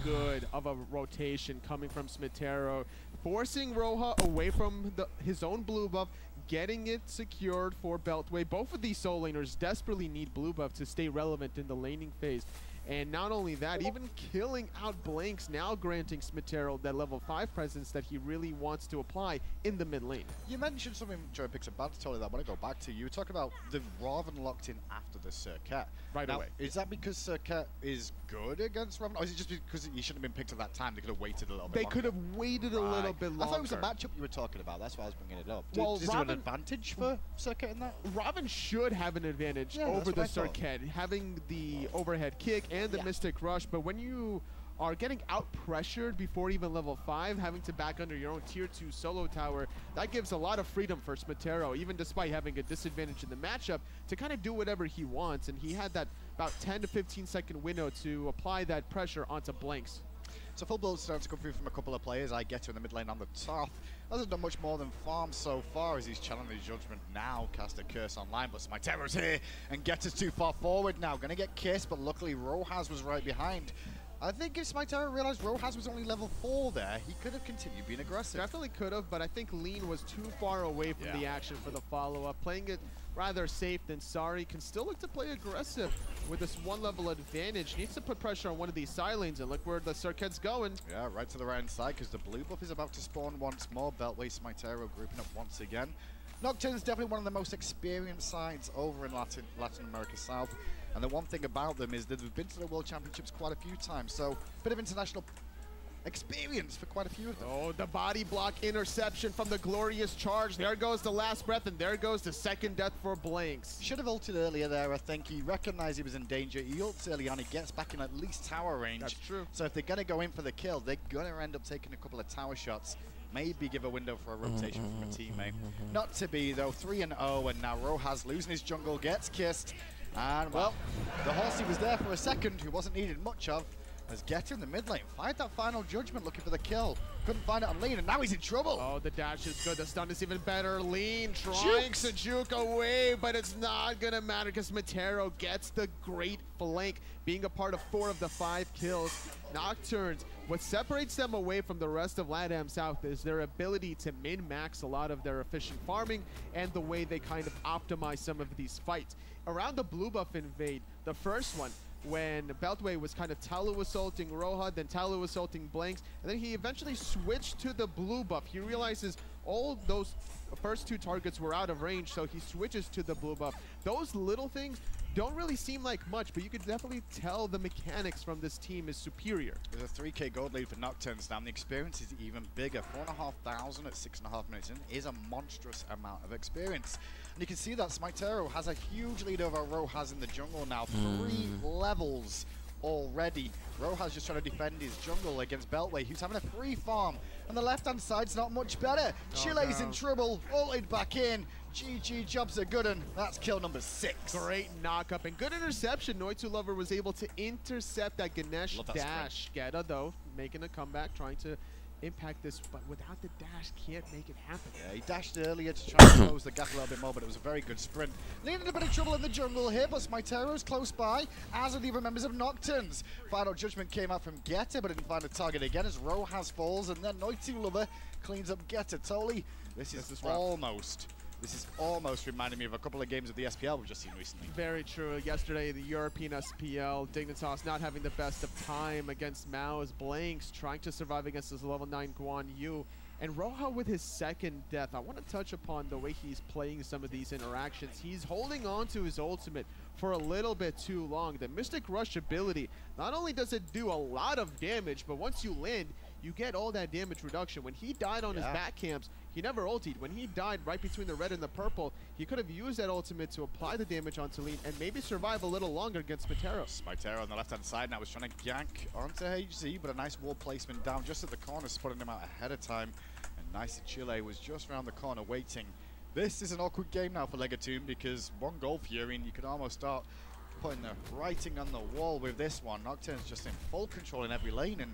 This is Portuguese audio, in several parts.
good of a rotation coming from Smitero, forcing Roja away from his own blue buff, getting it secured for Beltway. Both of these soul laners desperately need blue buff to stay relevant in the laning phase. And not only that, even killing out Blanks, now granting Smitero that level 5 presence that he really wants to apply in the mid lane. You mentioned something during Picks and Bans, totally that I want to go back to. You were talking about the Raven locked in after the Circuit. Right now, away. Is that because Circuit is good against Raven, or is it just because he shouldn't have been picked at that time? They could have waited a little bit They longer. could have waited a little bit longer. I thought it was a matchup you were talking about. That's why I was bringing it up. Well, is there an advantage for Circuit in that? Raven should have an advantage over the Circuit, having the overhead kick and the Mystic Rush. But when you are getting out-pressured before even level 5, having to back under your own tier 2 solo tower, that gives a lot of freedom for Smitero, even despite having a disadvantage in the matchup, to kind of do whatever he wants. And he had that about 10 to 15 second window to apply that pressure onto Blanks. So full build starting to come through from a couple of players. I get to in the mid lane on the top. Hasn't done much more than farm so far as he's challenging his judgment now. Cast a curse online, but Smitero's here and gets us too far forward now. Gonna get kissed, but luckily Rojas was right behind. I think if Smitero realized Rojas was only level 4 there, he could have continued being aggressive. Definitely could have, but I think Lean was too far away from the action for the follow-up. Playing it rather safe than sorry. Can still look to play aggressive with this one level advantage. Needs to put pressure on one of these side lanes, and look where the Circuit's going. Yeah, right to the right hand side, because the blue buff is about to spawn once more. Beltway, Smitero grouping up once again. Nocturne's definitely one of the most experienced sides over in Latin America South. And the one thing about them is that they've been to the World Championships quite a few times. So a bit of international experience for quite a few of them. Oh, the body block interception from the glorious charge. There goes the last breath, and there goes the second death for Blanks. Should have ulted earlier there, I think. He recognized he was in danger. He ults early on. He gets back in at least tower range. That's true. So if they're going to go in for the kill, they're going to end up taking a couple of tower shots. Maybe give a window for a rotation from a teammate. Not to be, though. 3-0, and now Rojas losing his jungle, gets kissed. And, well, the horse he was there for a second, who wasn't needed much of, has get in the mid lane. Fired that final judgment looking for the kill. Couldn't find it on Lean, and now he's in trouble. Oh, the dash is good. The stun is even better. Lean trying to juke away, but it's not going to matter because Smitero gets the great flank, being a part of 4 of the 5 kills. Nocturnes, what separates them away from the rest of LATAM South is their ability to min-max a lot of their efficient farming and the way they kind of optimize some of these fights. Around the blue buff invade, the first one, when Beltway was kind of Talu assaulting Roja, then Talu assaulting Blanks, and then he eventually switched to the blue buff. He realizes all those first 2 targets were out of range, so he switches to the blue buff. Those little things don't really seem like much, but you could definitely tell the mechanics from this team is superior. There's a 3k gold lead for Nocturnes now, and the experience is even bigger. 4,500 at 6.5 minutes in is a monstrous amount of experience. And you can see that Smitero has a huge lead over Rojas in the jungle now. 3 levels already. Rojas just trying to defend his jungle against Beltway, who's having a free farm. And the left-hand side's not much better. Chile's in trouble, ulted back in. GG, jobs are good, and that's kill number 6. Great knock-up and good interception. Noitu Lover was able to intercept that Ganesh dash. Geta, though, making a comeback, trying to impact this, but without the dash, can't make it happen. Yeah, he dashed earlier to try and close the gap a little bit more, but it was a very good sprint. Leading a bit of trouble in the jungle here, but Smitero's close by, as are the other members of Nocturnes. Final judgment came out from Geta, but didn't find a target again as Rojas falls, and then Noitu Lover cleans up Geta. Totally, this is almost reminding me of a couple of games of the SPL we've just seen recently. Very true. Yesterday, the European SPL, Dignitas not having the best of time against Mao's Blanks, trying to survive against his level 9 Guan Yu. And Roja with his second death. I want to touch upon the way he's playing some of these interactions. He's holding on to his ultimate for a little bit too long. The Mystic Rush ability, not only does it do a lot of damage, but once you land, you get all that damage reduction. When he died on his back camps, he never ultied. When he died right between the red and the purple, he could have used that ultimate to apply the damage onto Lean and maybe survive a little longer against Smitero. Smitero on the left-hand side now was trying to gank onto HZ, but a nice wall placement down just at the corner, spotting him out ahead of time. And nice Chile was just around the corner waiting. This is an awkward game now for Legatum because one goal Fury and you could almost start putting the writing on the wall with this one. Nocturne's just in full control in every lane, and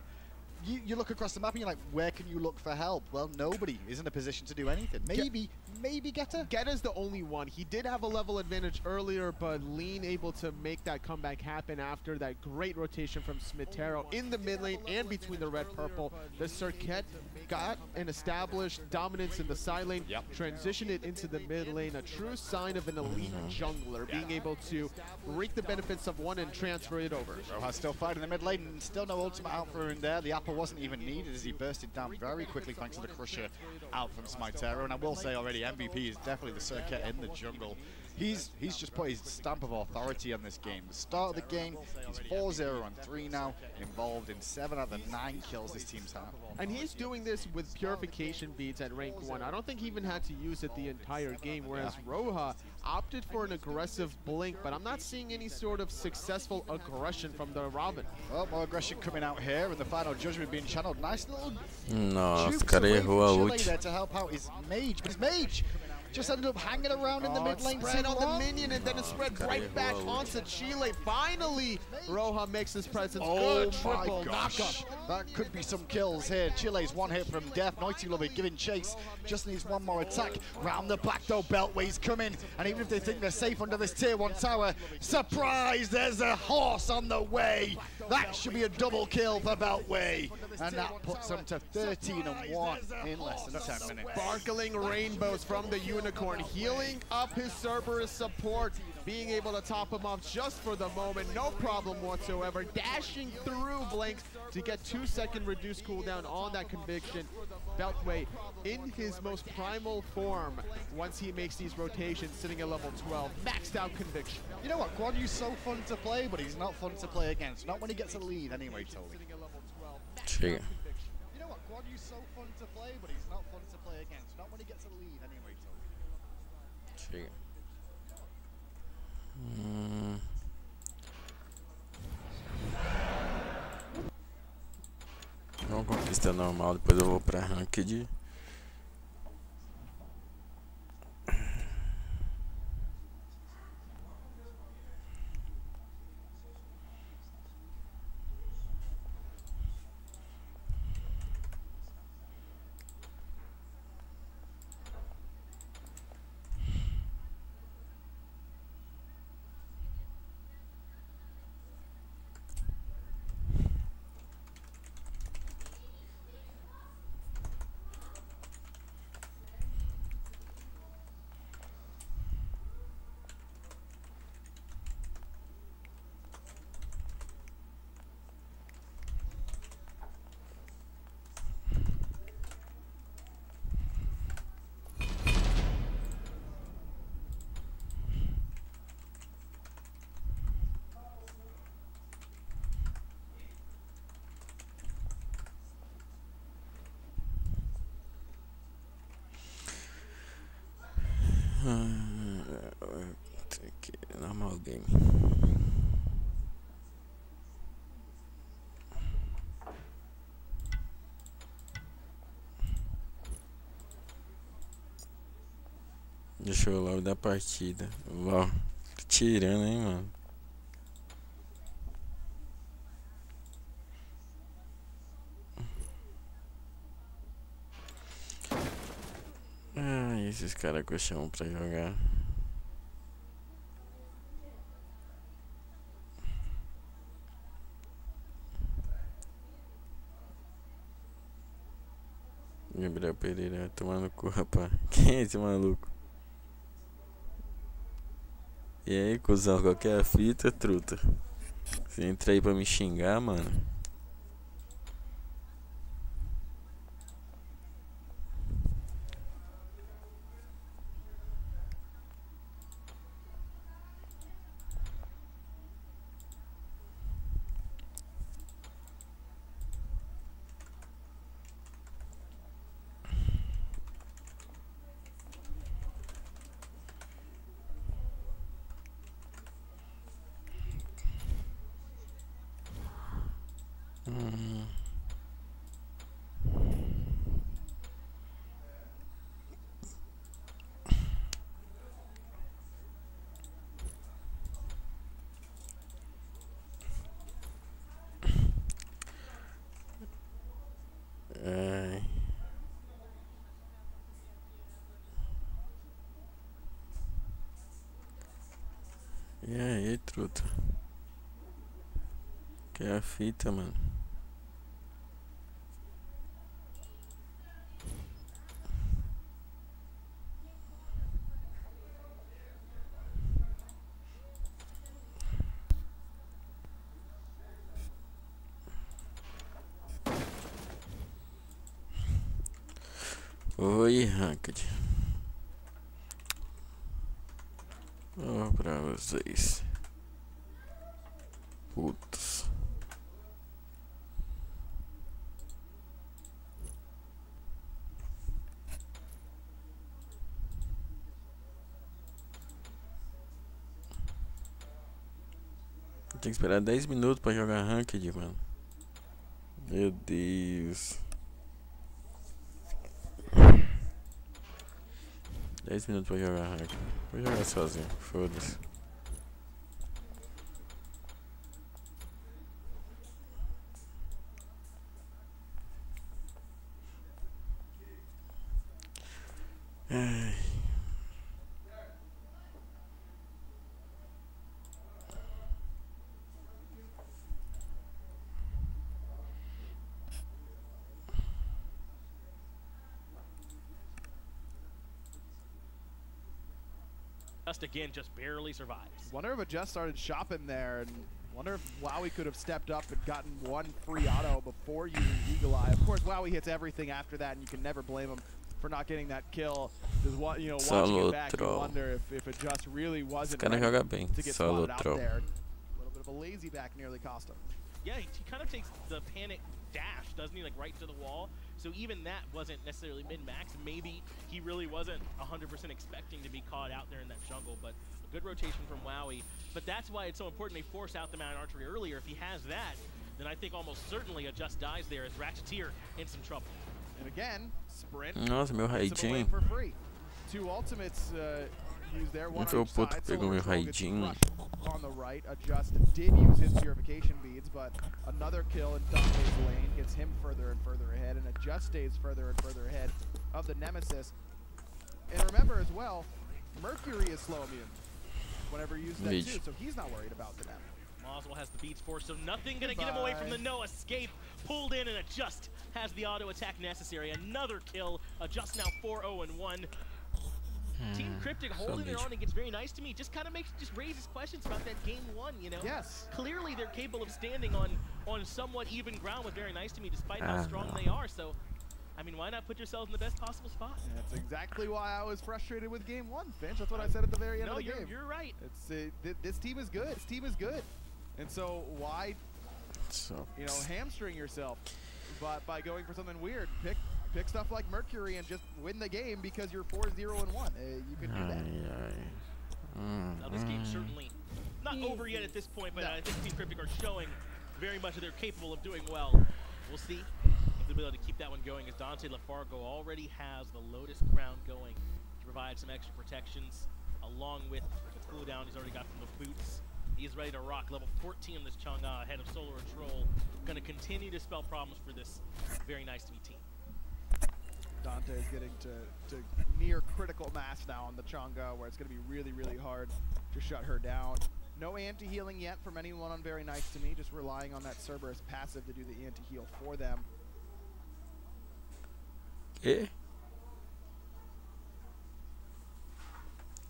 you look across the map and you're like, where can you look for help? Well, nobody is in a position to do anything. Maybe Geta? Geta's the only one. He did have a level advantage earlier, but Lean able to make that comeback happen after that great rotation from Smitero in the mid lane and between the red-purple. The Circuit got an established dominance in the side lane, transitioned it into the mid lane, a true sign of an elite jungler, being able to reap the benefits of one and transfer it over. Rojas still fighting the mid lane, and still no ultimate out for him there. The apple wasn't even needed as he bursted down very quickly thanks to the Crusher out from Smitero. And I will say already, MVP is definitely the Circuit in the jungle. He's just put his stamp of authority on this game. The start of the game, he's 4-0 on 3 now, involved in 7 out of the 9 kills this team's had. And he's doing this with purification beads at rank 1. I don't think he even had to use it the entire game, whereas Roja opted for an aggressive blink, but I'm not seeing any sort of successful aggression from the Robin. Well, more aggression coming out here, and the final judgment being channeled. Nice little Nossa, o cara errou a ult. There to help out his mage, but his mage just ended up hanging around in the mid lane. Spread on the minion, and then it spread right back onto Chile. Finally, Roja makes his presence. Good triple knockup. That could be some kills here. Chile's one hit from death. Naughty Love giving chase. Just needs one more attack. Round the back though, Beltway's coming. And even if they think they're safe under this tier 1 tower, surprise, there's a horse on the way. That should be a double kill for Beltway. And that puts them to 13-1 in less than 10 minutes. Sparkling rainbows from the Unicorn, healing up his Cerberus support, being able to top him off just for the moment, no problem whatsoever, dashing through blanks to get 2-second reduced cooldown on that conviction. Beltway in his most primal form once he makes these rotations, sitting at level 12, maxed out conviction. You know what, Guan Yu's so fun to play, but he's not fun to play against. Not when he gets a lead anyway, Toby. Chega. You know what, Guan Yu's so fun to play, but he's not fun to play against. Not when he gets a lead anyway, Toby. Chega. Uma conquista normal, depois eu vou pra ranked. Normal game. Deixa eu logo da partida. Ó, tô tirando, hein, mano. Ah, esses caras que eu chamo pra jogar. Gabriel Pereira tomando cu, rapaz. Quem é esse maluco? E aí, cuzão, qual que é a fita, truta? Você entra aí pra me xingar, mano? E truta. Que é a fita, mano. Oi, Ranked. Ó, pra vocês. Putos. Tem que esperar 10 minutos pra jogar Ranked, mano. Meu Deus. 10 minutos pra jogar Ranked. Vou jogar sozinho, foda-se. Ai. Just again, just barely survives. Wonder if it just started shopping there, and wonder if Wowie could have stepped up and gotten one free auto before using Eagle Eye. Of course, Wowie hits everything after that, and you can never blame him for not getting that kill. Just watching it back, you wonder if it just really wasn't ready to get spotted out there. A little bit of a lazy back nearly cost him. Yeah, he kind of takes the panic dash, doesn't he? Like right to the wall. So even that wasn't necessarily min-max. Maybe he really wasn't 100% expecting to be caught out there in that jungle, but a good rotation from Wowie. But that's why it's so important they force out the mounted archery earlier. If he has that, then I think almost certainly a just dies there as Ratcheteer in some trouble. And again, sprint. Nossa, meu raidinho. For free. Two ultimates used there. One Foi o on each puto side. que pegou meu raidinho. On the right, Adjust did use his purification beads, but another kill in Dante's lane gets him further and further ahead, and Adjust stays further and further ahead of the Nemesis. And remember as well, Mercury is slow immune whenever you use that too, so he's not worried about the Nem. Moswell has the beats for, so nothing gonna get him away from the no escape. Pulled in, and Adjust has the auto attack necessary. Another kill. Adjust now 4-0-1. Team Cryptic holding it on and gets very nice to me. Just kind of raises questions about that game one, you know? Yes. Clearly they're capable of standing on somewhat even ground with very nice to me, despite how strong they are. So, I mean, why not put yourselves in the best possible spot? That's exactly why I was frustrated with game one, Finch. That's what I said at the very end of the game. You're right. It's this team is good. This team is good, and so why, hamstring yourself by going for something weird? Pick stuff like Mercury and just win the game because you're 4-0-1. You can do that. Now this game's certainly not over yet at this point, but I think Team Cryptic are showing very much that they're capable of doing well. We'll see if they'll be able to keep that one going, as Dante LaFargo already has the Lotus Crown going to provide some extra protections, along with the cooldown he's already got from the boots. He's ready to rock. Level 14 on this Chang'e ahead of Solar Troll. Going to continue to spell problems for this very nice to be team. Dante is getting to near critical mass now on the Chang'e, where it's going to be really, really hard to shut her down. No anti-healing yet from anyone on Very Nice to Me, just relying on that Cerberus passive to do the anti-heal for them. Que?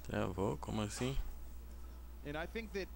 Travou? Como assim? And I think that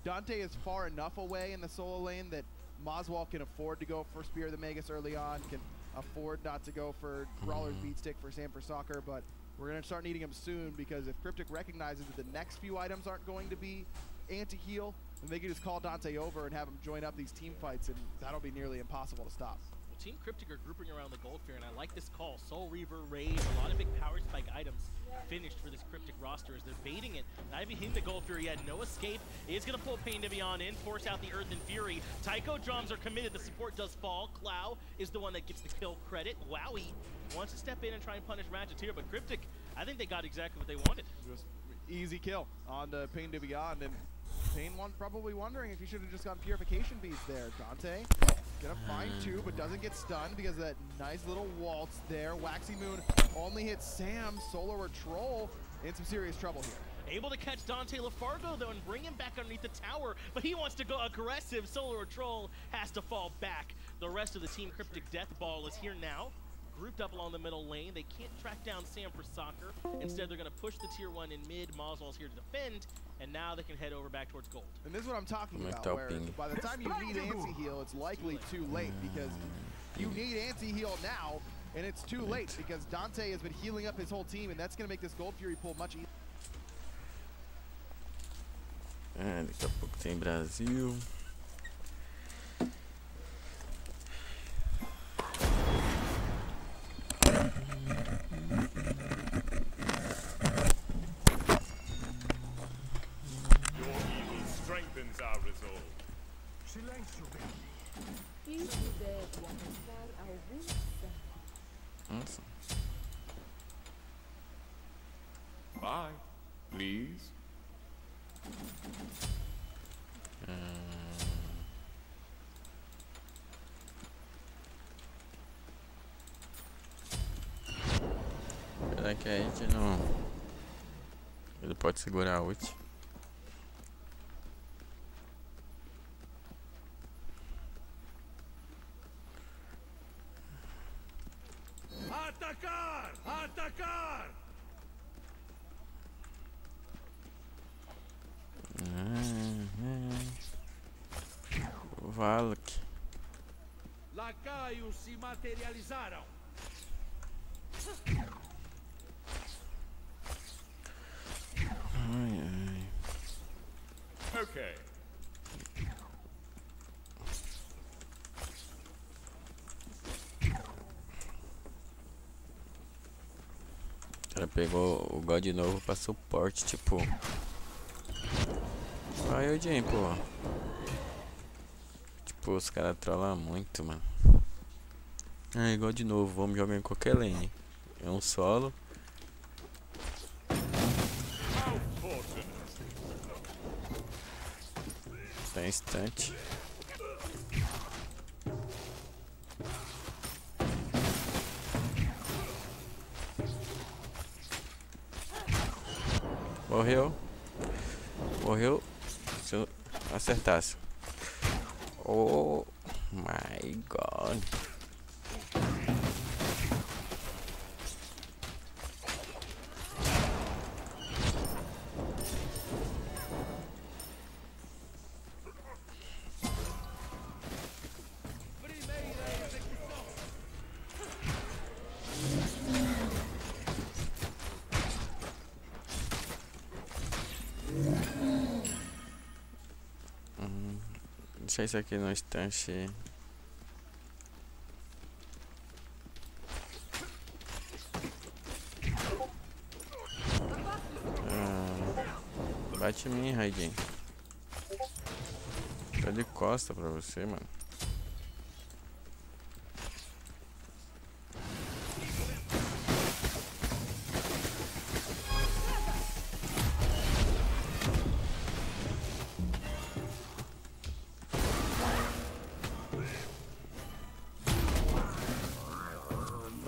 Dante is far enough away in the solo lane that Moswell can afford to go for Spear of the Magus early on, can afford not to go for Brawler's Beat Stick for Sam for Soccer, but we're going to start needing him soon, because if Cryptic recognizes that the next few items aren't going to be anti-heal, then they can just call Dante over and have him join up these team fights, and that'll be nearly impossible to stop. Well, Team Cryptic are grouping around the Gold Fear, and I like this call. Soul Reaver, Rage, a lot of big power spike items finished for this Cryptic roster as they're baiting it. Not even hitting the Gold Fury yet. No escape. Is going to pull Pain to Beyond in, force out the Earth and Fury. Tycho drums are committed. The support does fall. Clow is the one that gets the kill credit. Wowie wants to step in and try and punish Ratcheteer, but Cryptic, I think they got exactly what they wanted. Just easy kill on the Pain to Beyond, and Pain probably wondering if he should have just gotten Purification Beads there. Dante gonna find two, but doesn't get stunned because of that nice little waltz there. Waxy Moon only hits Sam. Solar or Troll in some serious trouble here. Able to catch Dante LaFargo though and bring him back underneath the tower, but he wants to go aggressive. Solar Troll has to fall back. The rest of the team Cryptic Death Ball is here now, grouped up along the middle lane. They can't track down Sam for soccer. Instead, they're going to push the tier 1 in mid. Moswell's here to defend, and now they can head over back towards gold. And this is what I'm talking about, where by the time you need anti-heal, it's likely too late, because you need anti-heal now, and it's too late, because Dante has been healing up his whole team, and that's going to make this Gold Fury pull much easier. Daqui a pouco tem Brasil. Nossa. Bye, please. Será que a gente não... Ele pode segurar a ult? Atacar! Atacar! Valk. Lacaios se materializaram. Ai, ai. Okay. O cara pegou o God novo pra suporte, tipo... Vai, Odin, pô. Tipo, os caras trollam muito, mano. Ah, igual de novo, vamos jogar em qualquer lane. É um solo. Tá instante. Morreu. Morreu. Se eu acertasse. Oh my god. Deixa isso aqui no instante. Bate em mim, Raiden. Tá de costa pra você, mano.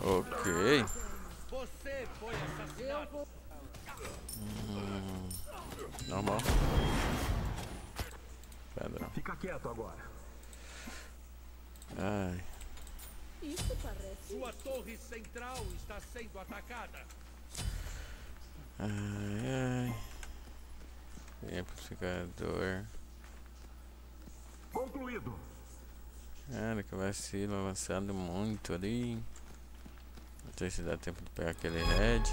Ok. Você foi assassinado. Normal. Pedra. Fica quieto agora. Ai. Isso parece. Sua torre central está sendo atacada. Ai, ai. Amplificador. Concluído. Cara, que vacilo, avançando muito ali. Não sei se dá tempo de pegar aquele red.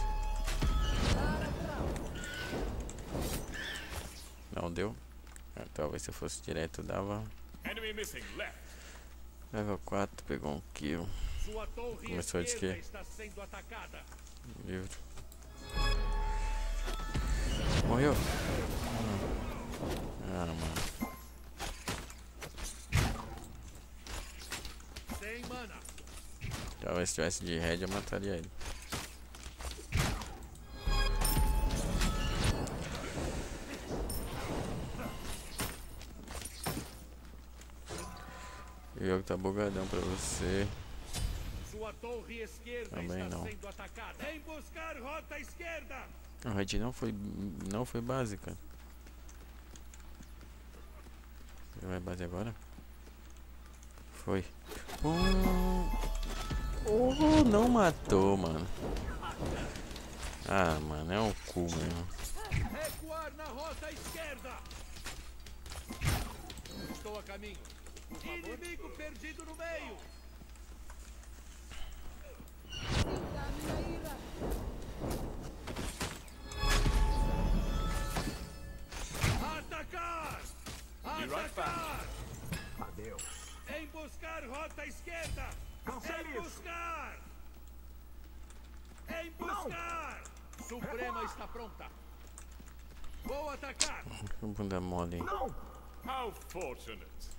Não deu. Talvez se fosse direto dava. Level 4, pegou um kill. Sua torre Começou de quê? está sendo atacada. Livre. Morreu. Ah, mano. Sem mana. Talvez se tivesse de red eu mataria ele. O jogo tá bugadão pra você. Sua torre esquerda Também está não. sendo atacada. Vem buscar rota esquerda. A red não foi básica. Você vai base agora? Foi. Oh, não matou, mano. Ah, mano, é um cu mesmo. Recuar na rota esquerda. Estou a caminho. Inimigo perdido no meio. Sinta a minha ira. Atacar! Atacar! Adeus. Emboscar rota esquerda! Emboscar! Emboscar! Suprema está pronta. Vou atacar! Que bunda mole. How fortunate.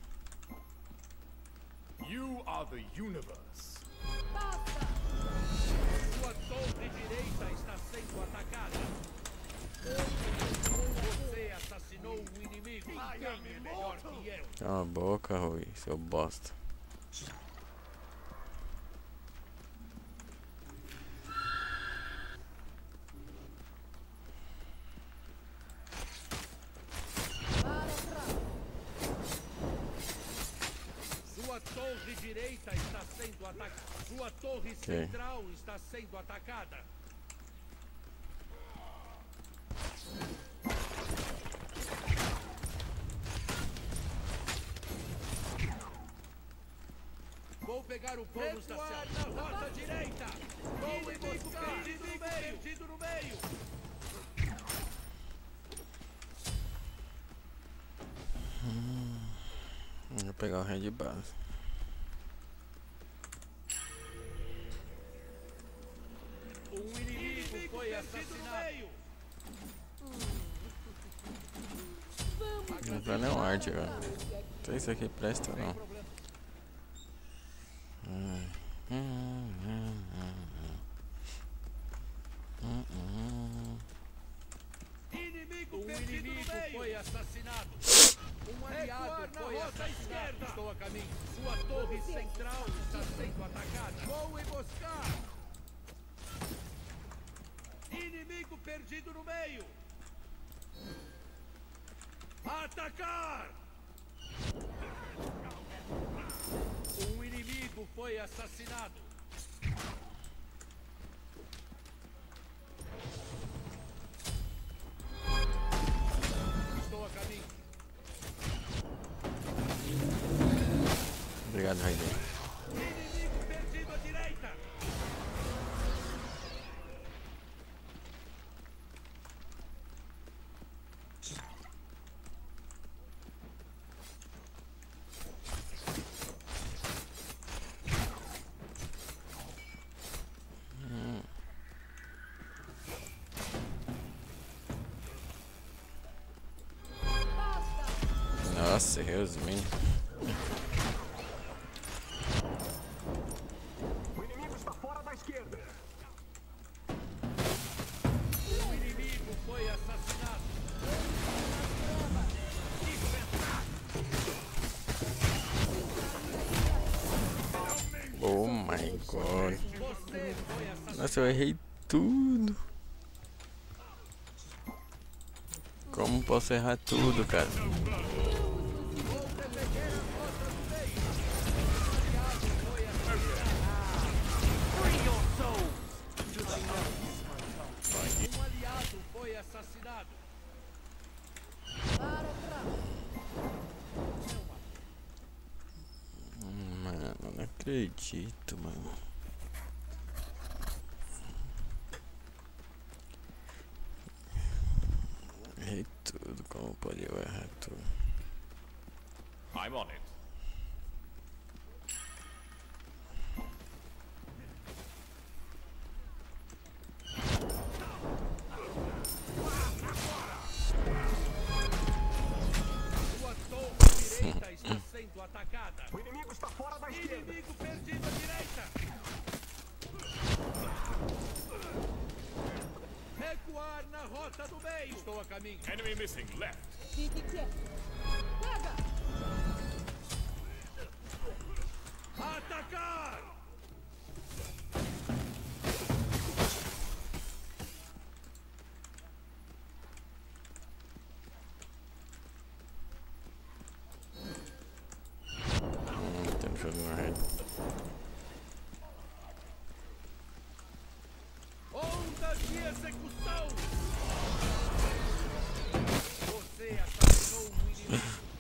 You are the universe. Basta! Sua torre direita está sendo atacada. Você assassinou um inimigo. Quem é melhor que eu? Cala a boca, Rui, seu bosta. Sua torre direita está sendo atacada. Sua torre central está sendo atacada. Vou pegar o bônus da selva. Na rota direita. Vou emboscar. Perdido no meio. Vou pegar o rei de base. Um inimigo foi assassinado. Não vai nem o arte, cara. Então isso aqui presta não. Inimigo foi assassinado. Um aliado foi assassinado. Estou a caminho. Sua torre central está sendo atacada. Vou emboscar. Inimigo perdido no meio. Atacar! Um inimigo foi assassinado. Estou a caminho. Obrigado, Raiden. Inimigo perdido à direita. Nossa, resumindo. O inimigo está fora da esquerda. O inimigo foi assassinado. Oh my god. Você foi assassinado. Nossa, eu errei tudo. Como posso errar tudo, cara? Um aliado foi assassinado. Para trás. Mano, não acredito, mano. Errei tudo, como pode eu errar tudo? I'm on it. Sua torre direita está sendo atacada. O inimigo está fora da esquerda. Inimigo perdido à direita. Recuar na rota do meio. Estou a caminho. Enemy missing left. Fique quieto. Pega! Atacar!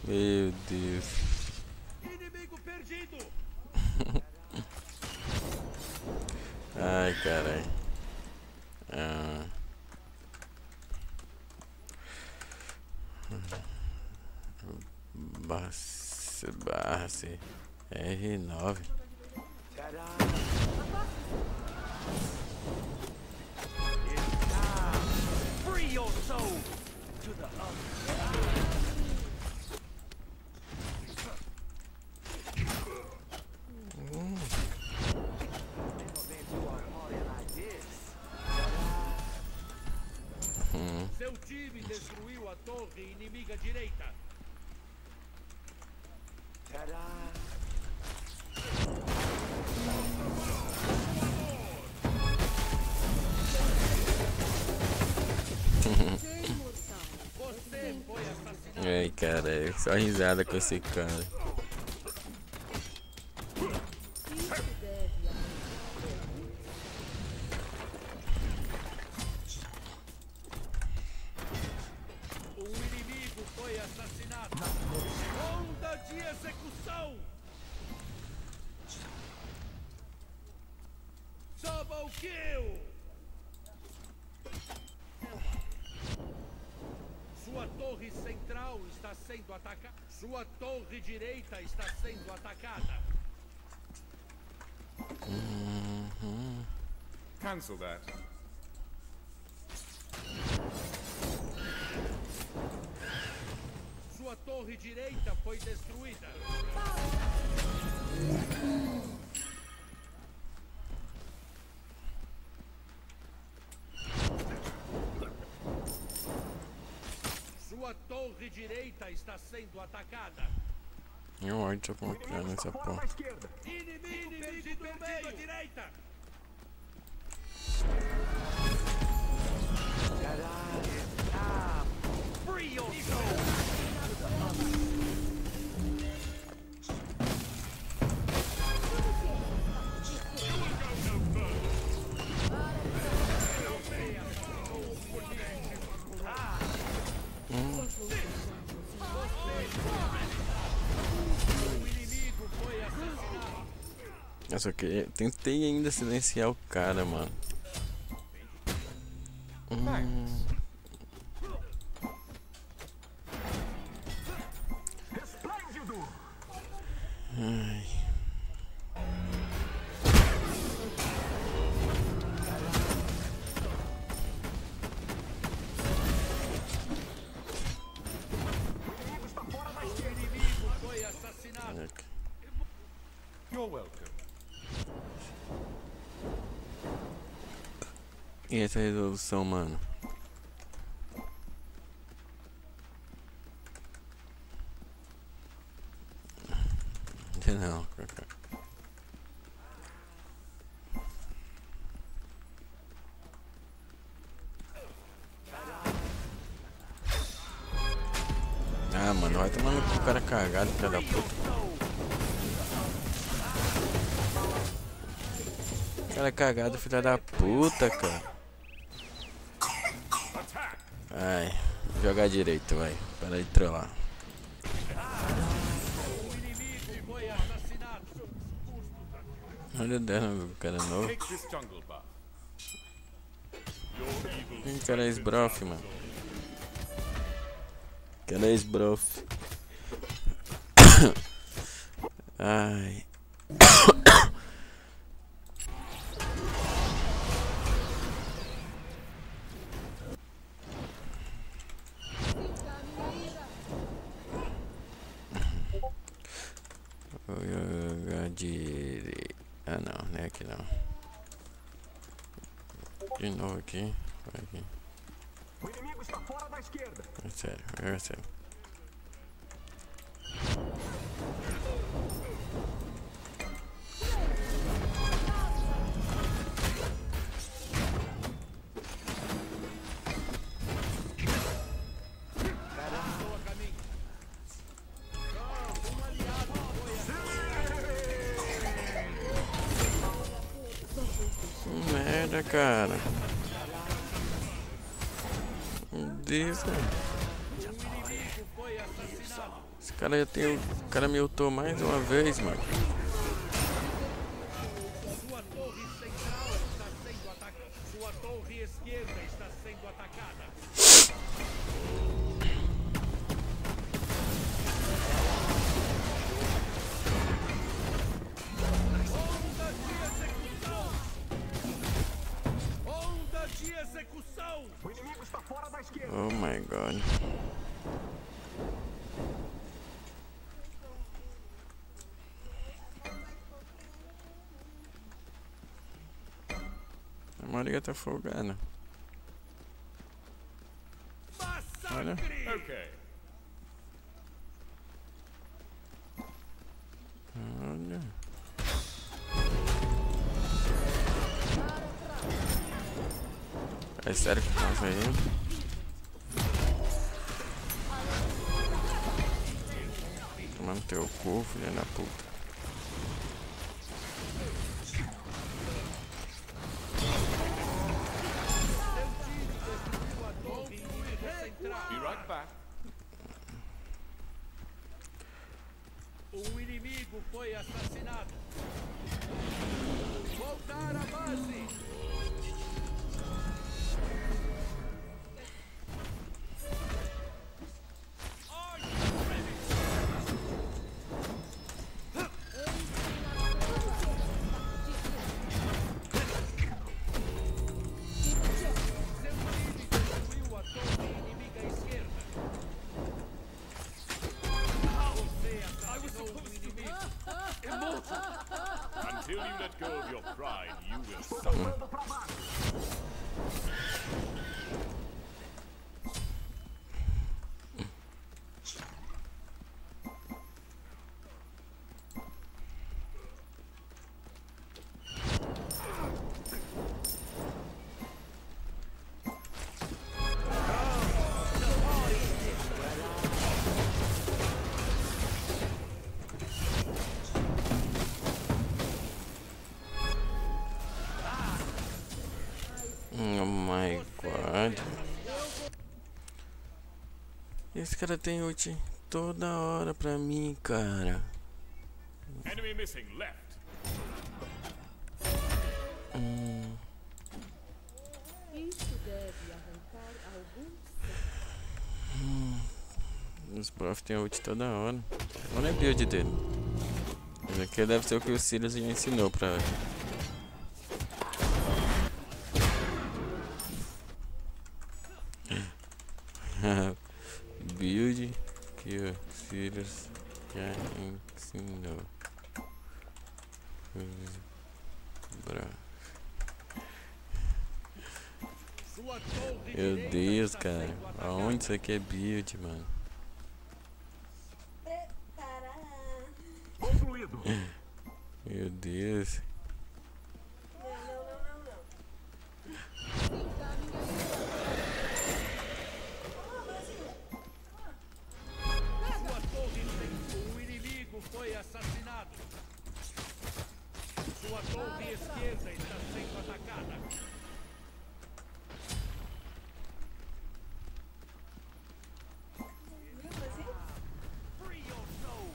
Meu Deus. Inimigo perdido. Ai, carai. Ah. Base R9. Free your soul to the Seu time destruiu a torre inimiga direita. Você foi assassinado. Ai, cara, só risada com esse cara. Isso deve Um inimigo foi assassinado. Onda de execução. Double kill. Sua torre central está sendo atacada. Sua torre direita está sendo atacada. Cancel that. Sua torre direita foi destruída. Sua torre direita está sendo atacada. Eu ódio como criar nessa porra. Inimigo perdido no meio à direita. Free your soul. Eu só que tentei ainda silenciar o cara, mano. Ai. Inimigo foi assassinado. You're welcome. E essa resolução, mano? Não, cara. Ah, mano, vai tomar no cu, cara cagado, filho da puta. Cara cagado, filho da puta, cara. Ai, jogar direito, vai. Para de trollar. Olha o dano do cara novo. Take this jungle buff. Your evil Quem cara é esbrof, mano? Cara é esbrof. Ai. Vou jogar direito. Ah, não é aqui não. De novo aqui. Vai aqui. O inimigo está fora da esquerda. É sério, é sério. Merda, cara. Meu Deus, cara. Um inimigo foi assassinado. Esse O cara me ultou mais uma vez, mano. Sua torre central está sendo atacada. Sua torre esquerda está sendo atacada. Onda de execução! O inimigo está fora da esquerda. Oh my god. A Maria tá folgando. Olha. Okay. Olha. É sério que faz aí? Tomando teu cu, filha da puta. Be right back. Um inimigo foi assassinado. Voltar à base. Until you let go of your pride, you will suffer. Tomando pra baixo. Oh my god. Esse cara tem ult toda hora pra mim, cara. Enemy missing left. Isso deve arrancar algum Os prof tem ult toda hora. Olha a build dele. Isso aqui deve ser o que o Sirius já ensinou pra ele. Build que o Sirius já ensinou. Meu Deus, cara. Aonde isso aqui é build, mano? Concluído. Meu Deus. Um inimigo foi assassinado. Sua torre esquerda está sendo atacada. Free your soul.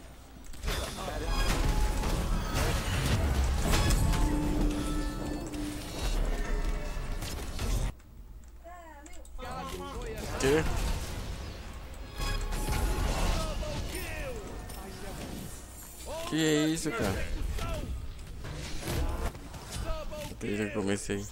Que? Que é isso, cara? Eu já comecei.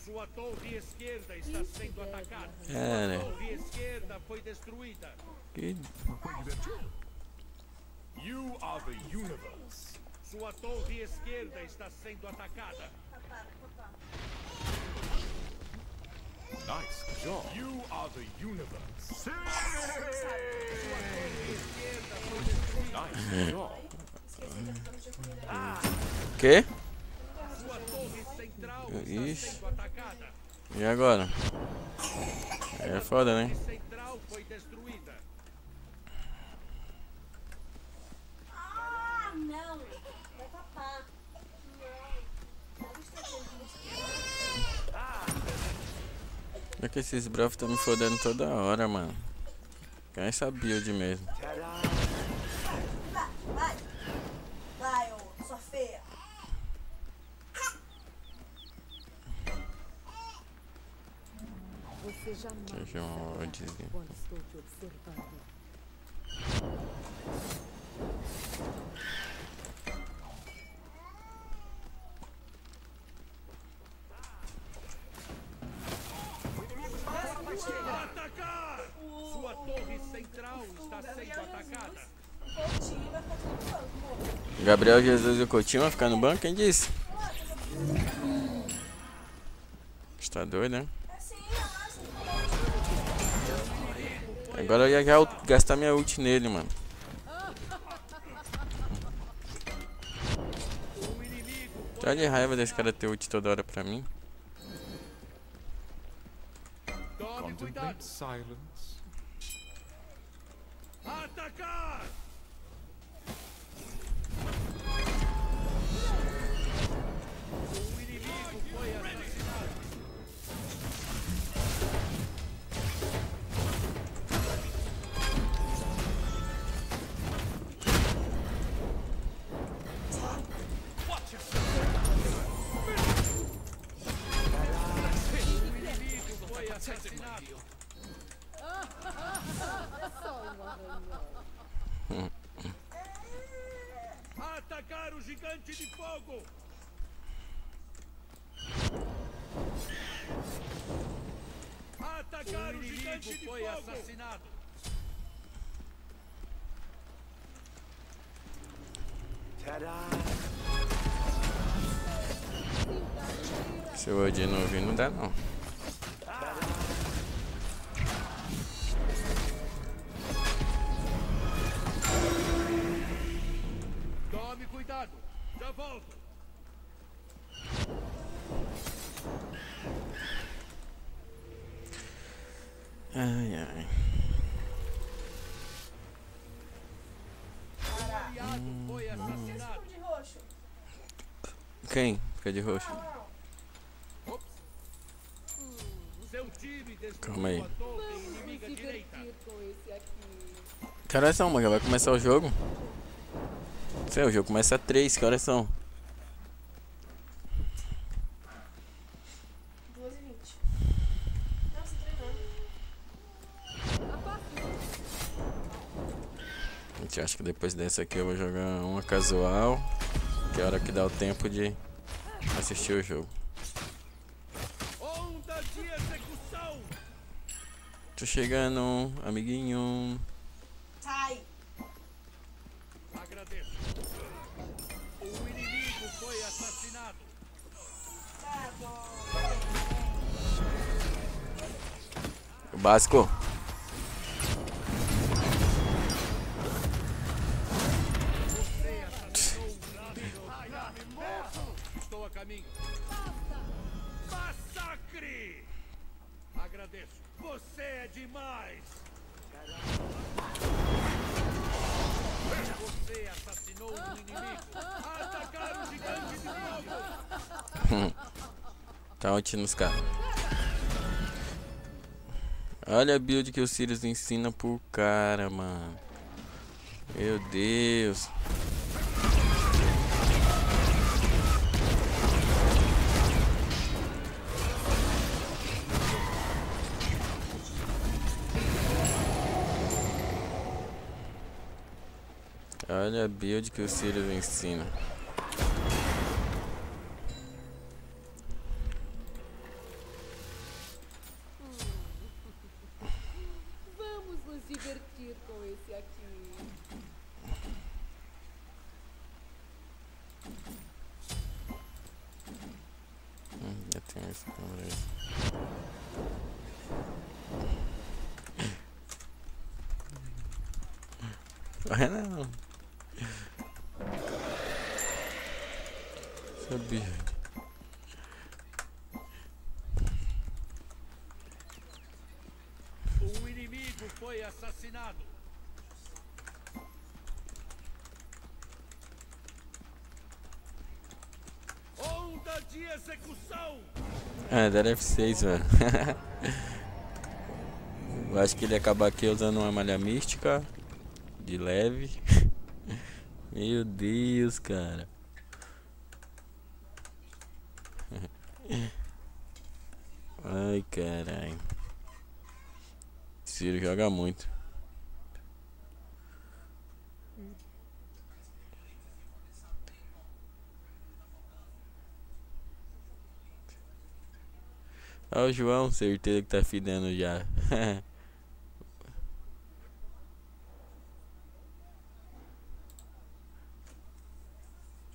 Sua torre esquerda está sendo atacada. Cara, Sua torre esquerda foi destruída. que... You are the universe. Sua torre esquerda está sendo atacada. Nice job. You are the universe. Nice job. Que? Sua torre central está Ixi. sendo atacada. E agora? É foda, né? A central foi destruída. Ah, não! Vai papar. Não. Não está feliz. É que esses bravos estão me fodendo toda hora, mano. Quem é essa build mesmo? Vai, ô, sua feia. Você jamais Deixa eu dizer. quando estou te observando. Atacar! Sua torre central está sendo atacada. Coutinho vai ficar tudo no banco, moço. Gabriel Jesus e o Coutinho vão ficar no banco? Quem disse? Está doido, né? Assim, Agora eu ia já gastar minha ult nele, mano. Tá de raiva desse cara ter ult toda hora pra mim. Tome cuidado. Silence. Atacar! O inimigo foi assassinado. O inimigo foi assassinado. Atacar o gigante de fogo! Atacar o gigante de fogo! Assassinado. Se o Odin não vir, não dá não. Tome cuidado! Já volto! Ai, ai. Um aliado foi assassinado. de roxo. Quem fica de roxo? Seu time Calma aí. destruiu a torre inimiga direita. Com esse aqui. Que horas são, mano? Vai começar o jogo? Sei, o jogo começa às 3, que horas são? 2h20. Nossa, treinando. Gente, acho que depois dessa aqui eu vou jogar uma casual. Que é a hora que dá o tempo de assistir o jogo. Onda de execução. Tô chegando, amiguinho. Sai. Agradeço. O inimigo foi assassinado. Tá bom. O básico. Você assassinou um inimigo. Estou a caminho. Massacre! Agradeço. Você é demais. Você assassinou um inimigo. Atacar o gigante de fogo. Tá ult nos caras. Olha a build que o Sirius ensina pro cara, mano. Meu Deus. Olha a build que o Sirius ensina. Vamos nos divertir com esse aqui. Já tem esse câmera aí. Olha não. Sabia. Um inimigo foi assassinado. Onda de execução. Ah, da F6, mano. Eu acho que ele ia acabar aqui usando uma malha mística. De leve. Meu Deus, cara. Ai, caralho. Ciro joga muito. Ó o João, certeza que tá fidando já.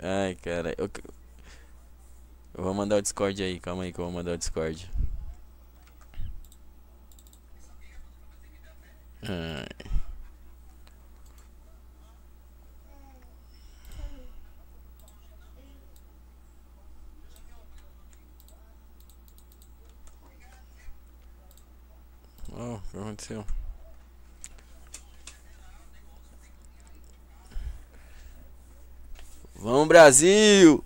Ai, cara. Eu vou mandar o Discord aí. Calma aí que eu vou mandar o Discord. Ai. Oh, o que aconteceu? Vamos, Brasil!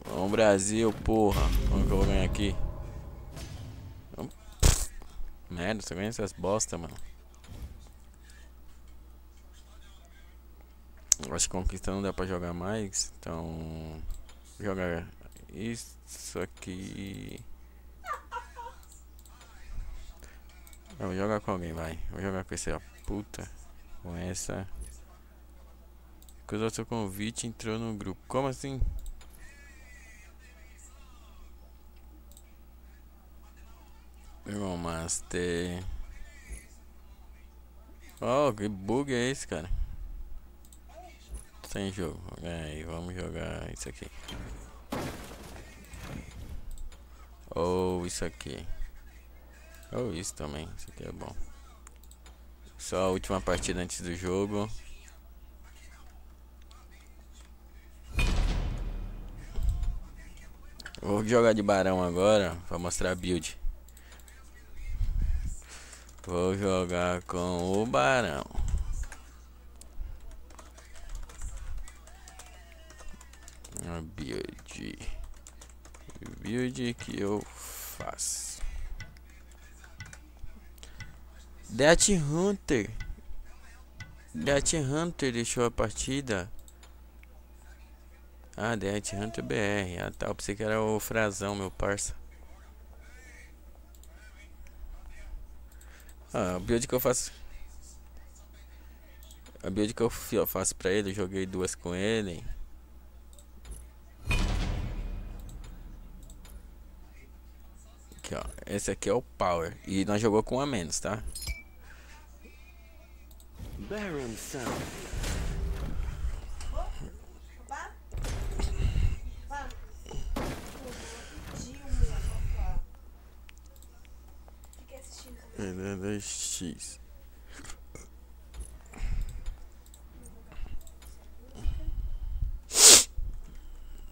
Vamos, Brasil, porra. Como que eu vou ganhar aqui? Merda, só ganha essas bosta, mano. Eu acho que Conquista não dá pra jogar mais. Então... Vou jogar isso aqui. Eu vou jogar com alguém, vai. Vou jogar com esse, ó. Puta. Com essa. Cruzou seu convite e entrou no grupo. Como assim? Irmão Master. Oh, que bug é esse, cara? Sem jogo. Aí, vamos jogar isso aqui. Ou isso aqui. Ou isso também. Isso aqui é bom. Só a última partida antes do jogo. Vou jogar de barão agora pra mostrar a build. Vou jogar com o barão. A build que eu faço. Death Hunter. Death Hunter deixou a partida. Ah, Death Hunter BR. Ah, tá. Eu pensei que era o Frazão, meu parça. Ah, a build que eu faço. A build que eu faço pra ele, eu joguei duas com ele. Aqui, ó. Esse aqui é o Power. E nós jogou com um a menos, tá? Baron Sound. Pá? Pá? Pediu, meu papá. Fiquei assistindo. Ele é 2x.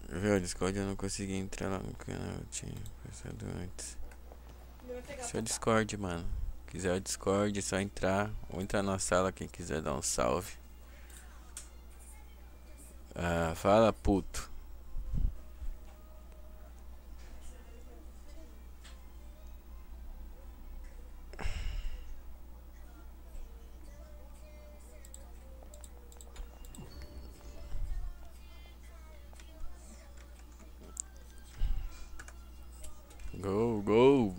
Viu, o Discord eu não consegui entrar lá no canal, eu tinha pensado antes. Esse é o Discord, mano. Se quiser o Discord, é só entrar. Ou entrar na sala, quem quiser dar um salve. Ah, fala, puto. Go, go.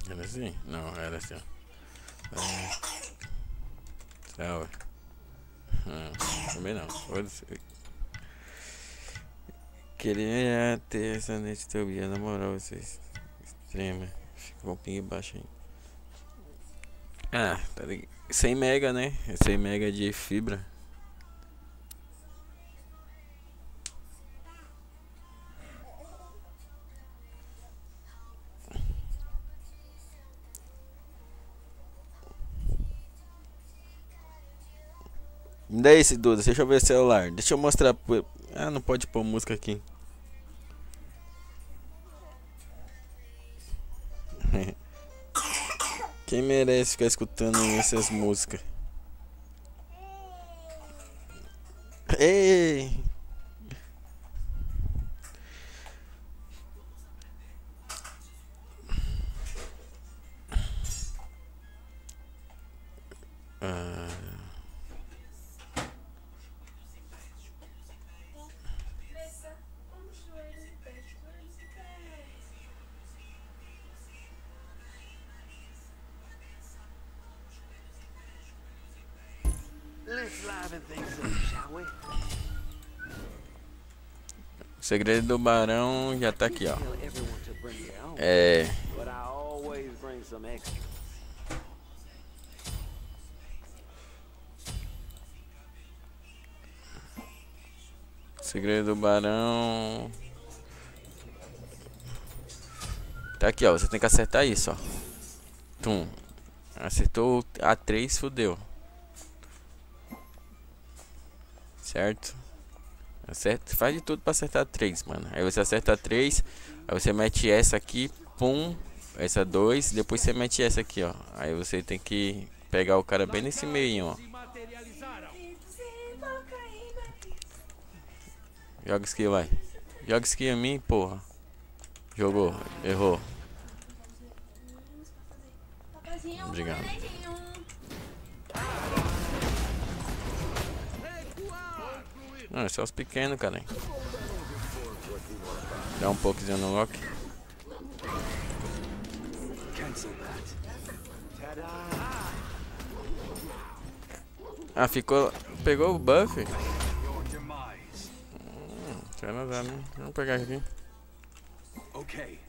Era assim? Não, era assim, ó. Tchau. Também não. Queria ter essa netitobia, na moral, vocês. Extrema. Fica com um ping baixo aí. Ah, tá ligado. 100 mega, né? 100 mega de fibra. Me dá esse, Duda. Deixa eu ver o celular. Deixa eu mostrar. Ah, não pode pôr música aqui. Quem merece ficar escutando essas músicas? Ei! Let's liven things up, shall we? O segredo do barão já tá aqui, ó. Tell everyone to bring their own, É. but I always bring some extra. O segredo do barão. Tá aqui, ó. Você tem que acertar isso, ó. Tum. Acertou a 3, fudeu. Certo? Acerta, faz de tudo pra acertar 3, mano. Aí você acerta 3, aí você mete essa aqui, pum, essa 2, depois você mete essa aqui, ó. Aí você tem que pegar o cara bem nesse meio, ó. Joga skill, vai. Joga skill em mim, porra. Jogou, errou. Obrigado. Não, é só os pequenos, cara. Dá um pouquinho no lock. Ah, ficou. Pegou o buff? Deixa eu usar, né? Vamos pegar aqui. Ok.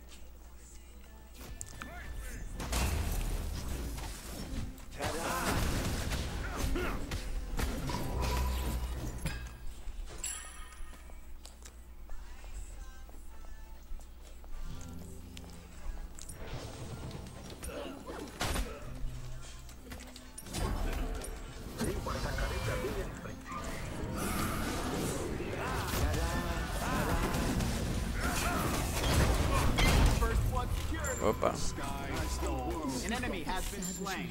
Opa. An enemy has been slain.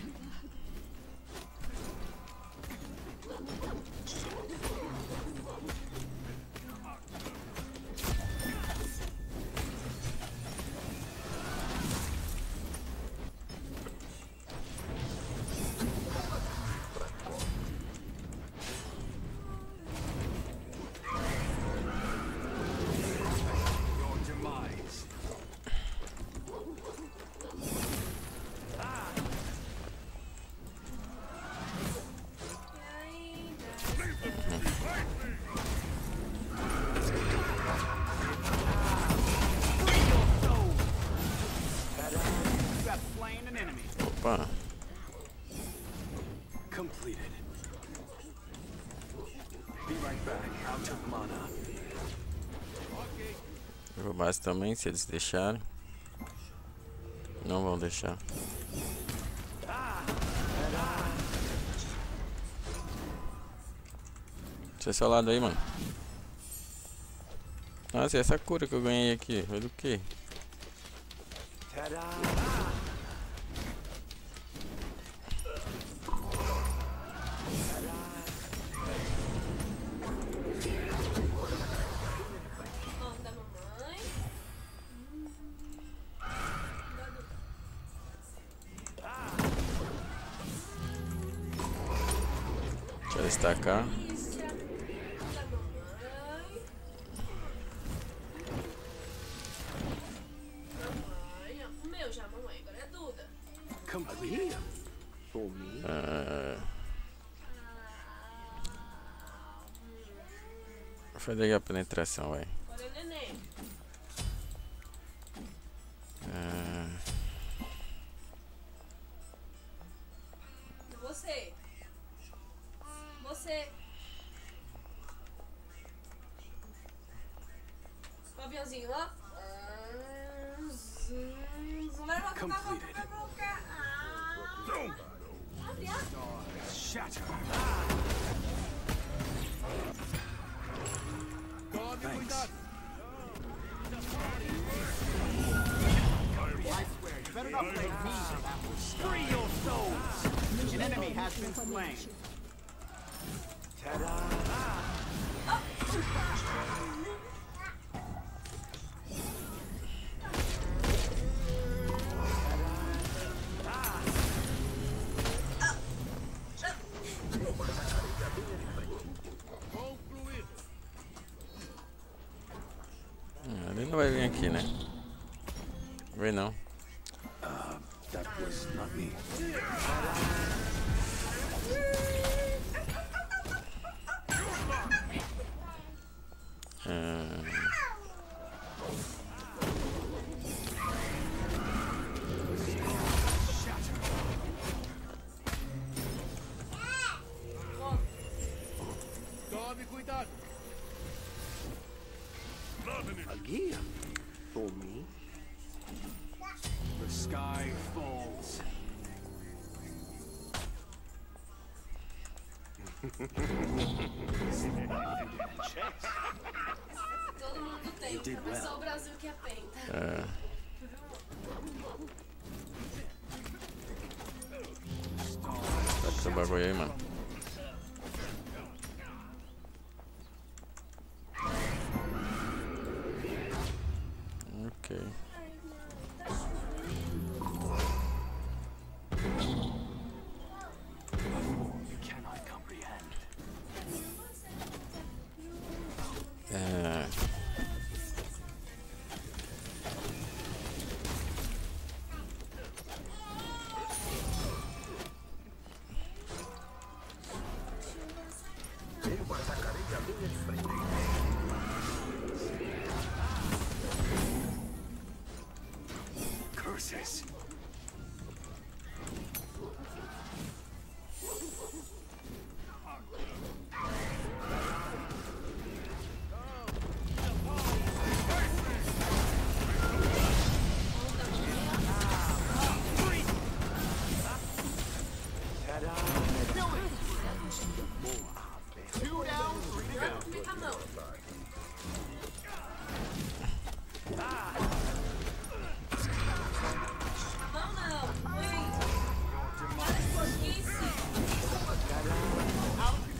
Opa. Completed. Be right back. Out of mana. Vou base também, se eles deixarem. Não vão deixar. Deixa seu lado aí, mano. Nossa, e essa cura que eu ganhei aqui? Foi do que? Deixa eu destacar. Complete. For me. Faz aí a penetração, vai. Você. O aviãozinho lá. Vai colocar. Shatter. has been slain. Ta-da! Ele não vai vir aqui, né? Vem não. That was not me. Tome cuidado. A guia for me. The sky falls. Todo mundo tenta, mas só o Brasil que apenta. Tá com essa bagulho aí, mano. Ok. You cannot comprehend. Curses.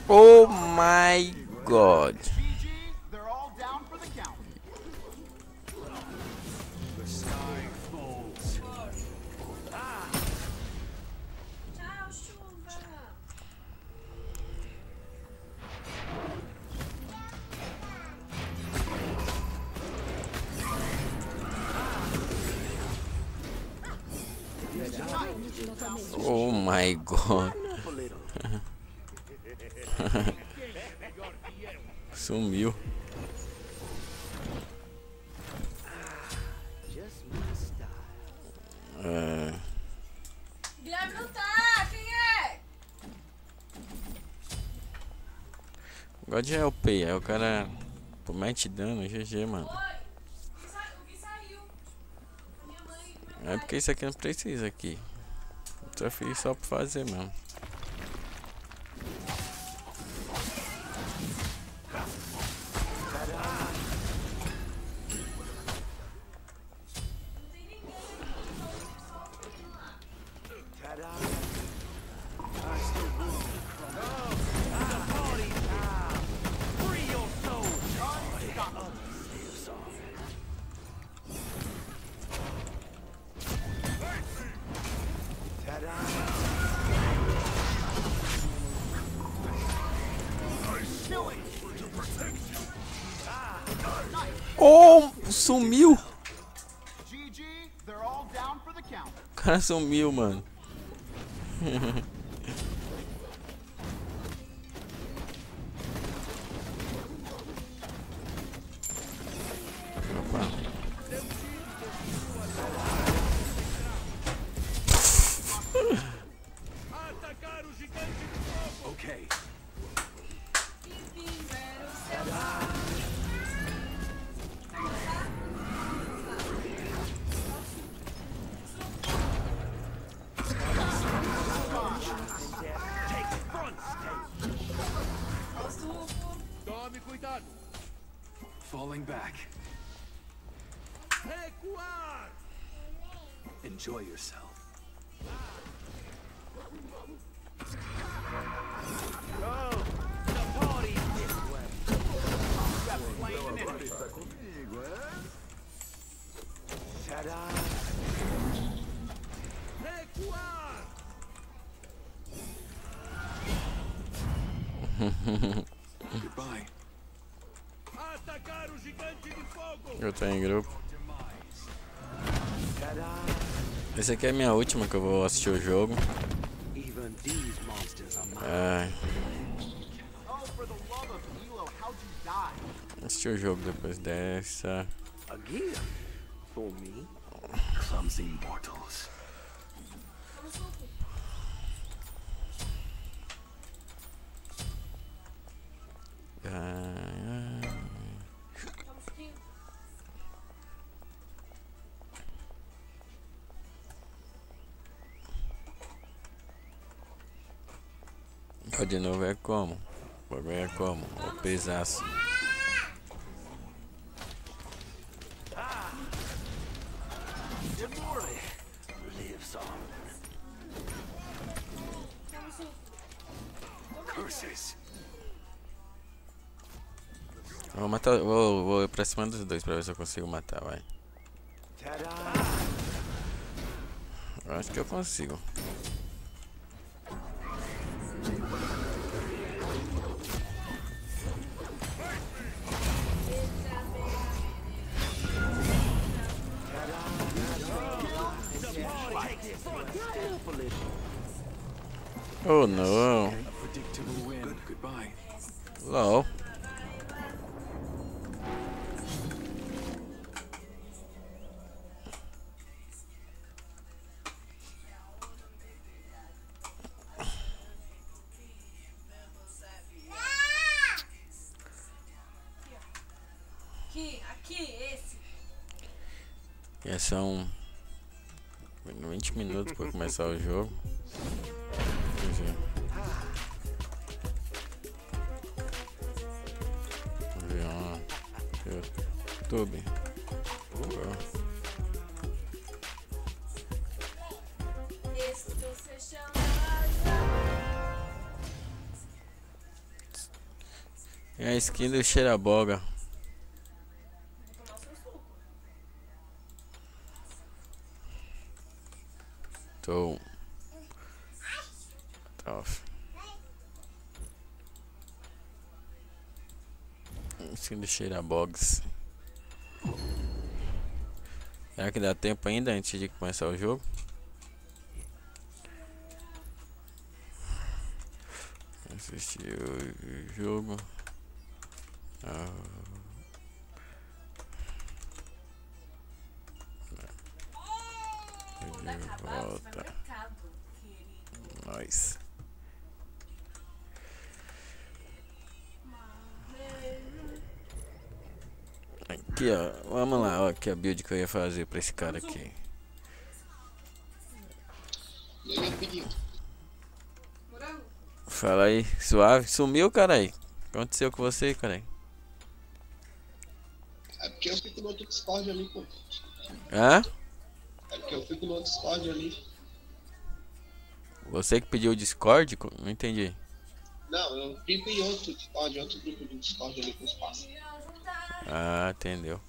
Oh my god. GG, they're all down for the count. The sky falls. Tchau, chuva. Oh my god. Sumiu. Guilherme não tá, quem é? God é OP, aí o cara mete dano, GG, mano. Oi, o que saiu? Minha mãe, meu É porque isso aqui não precisa aqui. Eu só fiz só pra fazer mesmo. Oh, sumiu! GG, they're all down for the count. O cara sumiu, mano. Opa. Atacar o gigante de fogo. Okay. Tome cuidado. Falling back. Recuar. Enjoy yourself. Goodbye. Atacar o gigante de fogo. Eu tô em grupo. Esse aqui é a minha última que eu vou assistir o jogo. Even these monsters are mine. Ai, Oh, for the love of Elo, how'd you die? assistir o jogo depois dessa. Again? For me? Clumsy mortals. De novo é como? O bagulho é como? O pesaço. Lives on. Curses. Vou matar. Vou ir pra cima dos dois pra ver se eu consigo matar, vai. Eu acho que eu consigo. Oh não. Predictable win. Goodbye. LOL. Aqui, esse. Já são 20 minutos pra começar o jogo. YouTube. É a skin do Cheiraboga. Tô. Off. Skin do Cheirabogs. Será que dá tempo ainda antes de começar o jogo? Assistir o jogo. De volta. Nice. Aqui ó, vamos lá, ó, aqui a build que eu ia fazer pra esse cara aqui. Fala aí, suave, sumiu, carai. O que aconteceu com você, carai? É porque eu fico no outro Discord ali, pô. Hã? É porque eu fico no outro Discord ali. Você que pediu o Discord? Não entendi. Não, eu fico em outro Discord, outro grupo do Discord ali com os passos. Ah, entendeu.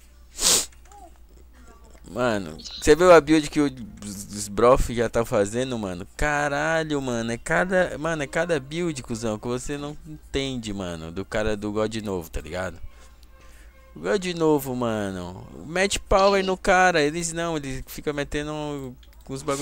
Mano, você viu a build que os Brof já tá fazendo, mano? Caralho, mano, é cada build, cuzão, que você não entende, mano, do cara do God novo, tá ligado? O God novo, mano, mete power no cara, eles ficam metendo os bagulho.